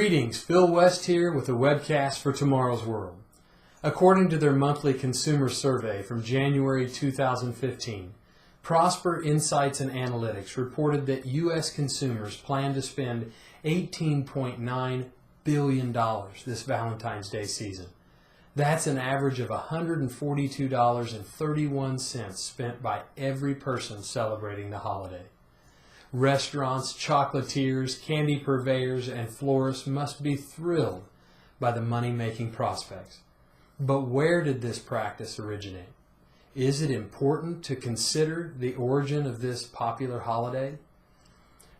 Greetings, Phil West here with a webcast for Tomorrow's World. According to their monthly consumer survey from January 2015, Prosper Insights and Analytics reported that U.S. consumers plan to spend $18.9 billion this Valentine's Day season. That's an average of $142.31 spent by every person celebrating the holiday. Restaurants, chocolatiers, candy purveyors, and florists must be thrilled by the money-making prospects. But where did this practice originate? Is it important to consider the origin of this popular holiday?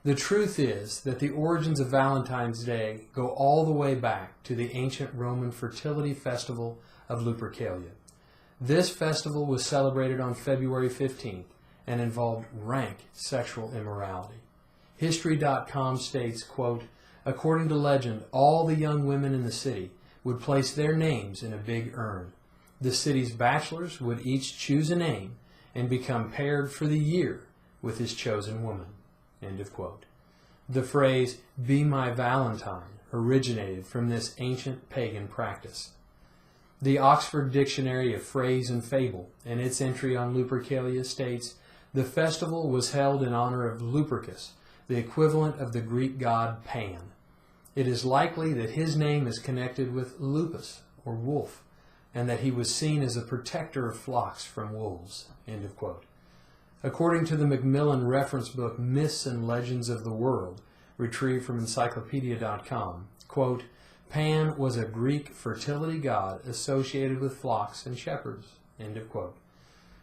The truth is that the origins of Valentine's Day go all the way back to the ancient Roman fertility festival of Lupercalia. This festival was celebrated on February 15th and involved rank sexual immorality. History.com states, quote, according to legend, all the young women in the city would place their names in a big urn. The city's bachelors would each choose a name and become paired for the year with his chosen woman. End of quote. The phrase, "Be my Valentine," originated from this ancient pagan practice. The Oxford Dictionary of Phrase and Fable, in its entry on Lupercalia, states, the festival was held in honor of Lupercus, the equivalent of the Greek god Pan. It is likely that his name is connected with lupus, or wolf, and that he was seen as a protector of flocks from wolves. End of quote. According to the Macmillan reference book Myths and Legends of the World, retrieved from encyclopedia.com, quote, Pan was a Greek fertility god associated with flocks and shepherds. End of quote.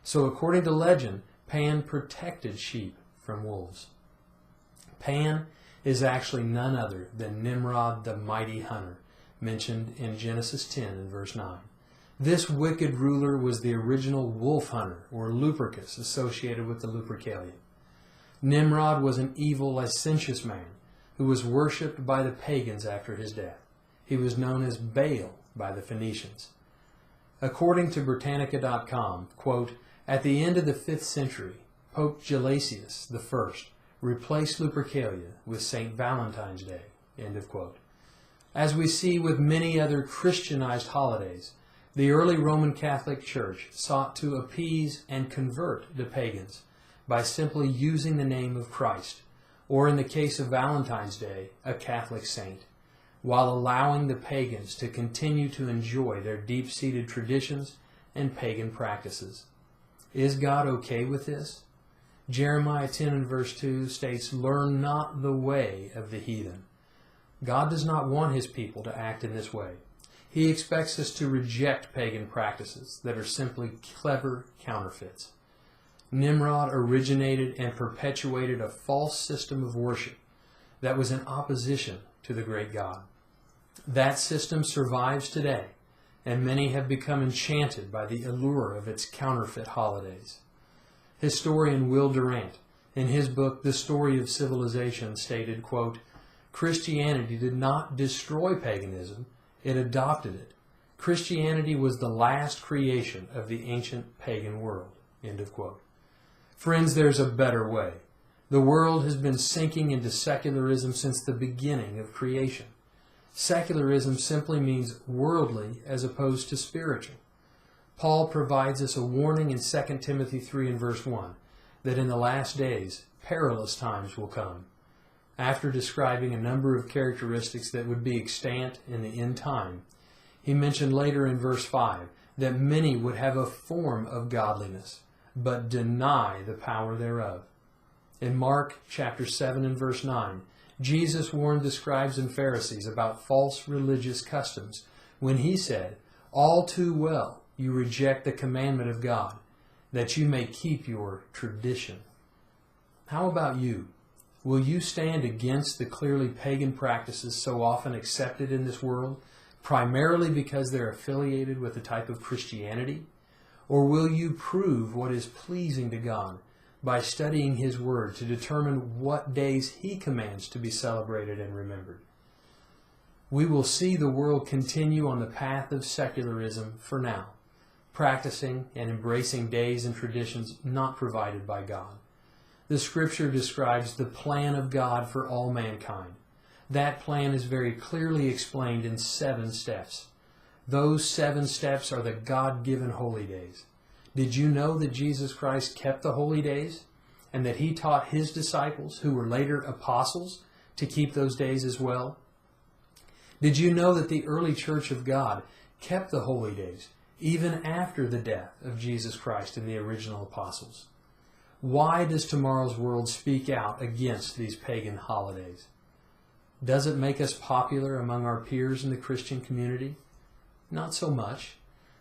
So according to legend, Pan protected sheep from wolves. Pan is actually none other than Nimrod the mighty hunter, mentioned in Genesis 10 and verse 9. This wicked ruler was the original wolf hunter, or Lupercus, associated with the Lupercalia. Nimrod was an evil, licentious man who was worshipped by the pagans after his death. He was known as Baal by the Phoenicians. According to Britannica.com, quote, at the end of the 5th century, Pope Gelasius I replaced Lupercalia with St. Valentine's Day. End of quote. As we see with many other Christianized holidays, the early Roman Catholic Church sought to appease and convert the pagans by simply using the name of Christ, or in the case of Valentine's Day, a Catholic saint, while allowing the pagans to continue to enjoy their deep-seated traditions and pagan practices. Is God okay with this? Jeremiah 10 and verse 2 states, learn not the way of the heathen. God does not want his people to act in this way. He expects us to reject pagan practices that are simply clever counterfeits. Nimrod originated and perpetuated a false system of worship that was in opposition to the great God. That system survives today, and many have become enchanted by the allure of its counterfeit holidays. Historian Will Durant, in his book The Story of Civilization, stated, quote, Christianity did not destroy paganism, it adopted it. Christianity was the last creation of the ancient pagan world. End of quote. Friends, there's a better way. The world has been sinking into secularism since the beginning of creation. Secularism simply means worldly as opposed to spiritual. Paul provides us a warning in 2 Timothy 3 and verse 1 that in the last days perilous times will come. After describing a number of characteristics that would be extant in the end time, he mentioned later in verse 5 that many would have a form of godliness, but deny the power thereof. In Mark chapter 7 and verse 9, Jesus warned the scribes and Pharisees about false religious customs when he said, all too well you reject the commandment of God, that you may keep your tradition. How about you? Will you stand against the clearly pagan practices so often accepted in this world, primarily because they're affiliated with a type of Christianity? Or will you prove what is pleasing to God by studying His Word to determine what days He commands to be celebrated and remembered? We will see the world continue on the path of secularism for now, practicing and embracing days and traditions not provided by God. The Scripture describes the plan of God for all mankind, That plan is very clearly explained in 7 steps. Those 7 steps are the God-given holy days. Did you know that Jesus Christ kept the holy days and that he taught his disciples, who were later apostles, to keep those days as well? Did you know that the early church of God kept the holy days even after the death of Jesus Christ and the original apostles? Why does tomorrow's world speak out against these pagan holidays? Does it make us popular among our peers in the Christian community? Not so much.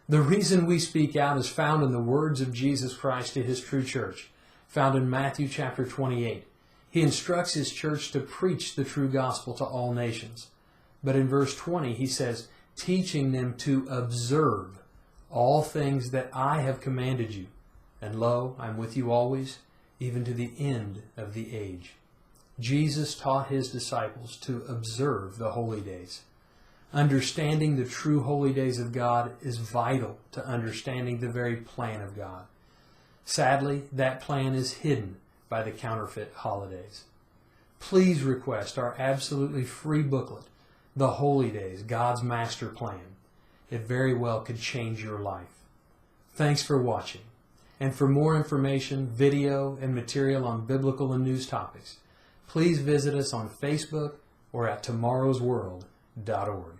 The reason we speak out is found in the words of Jesus Christ to his true church, found in Matthew chapter 28. He instructs his church to preach the true gospel to all nations. But in verse 20 he says, teaching them to observe all things that I have commanded you. And lo, I'm with you always, even to the end of the age. Jesus taught his disciples to observe the holy days. Understanding the true holy days of God is vital to understanding the very plan of God. Sadly, that plan is hidden by the counterfeit holidays. Please request our absolutely free booklet, The Holy Days, God's Master Plan. It very well could change your life. Thanks for watching. And for more information, video, and material on biblical and news topics, please visit us on Facebook or at tomorrowsworld.org.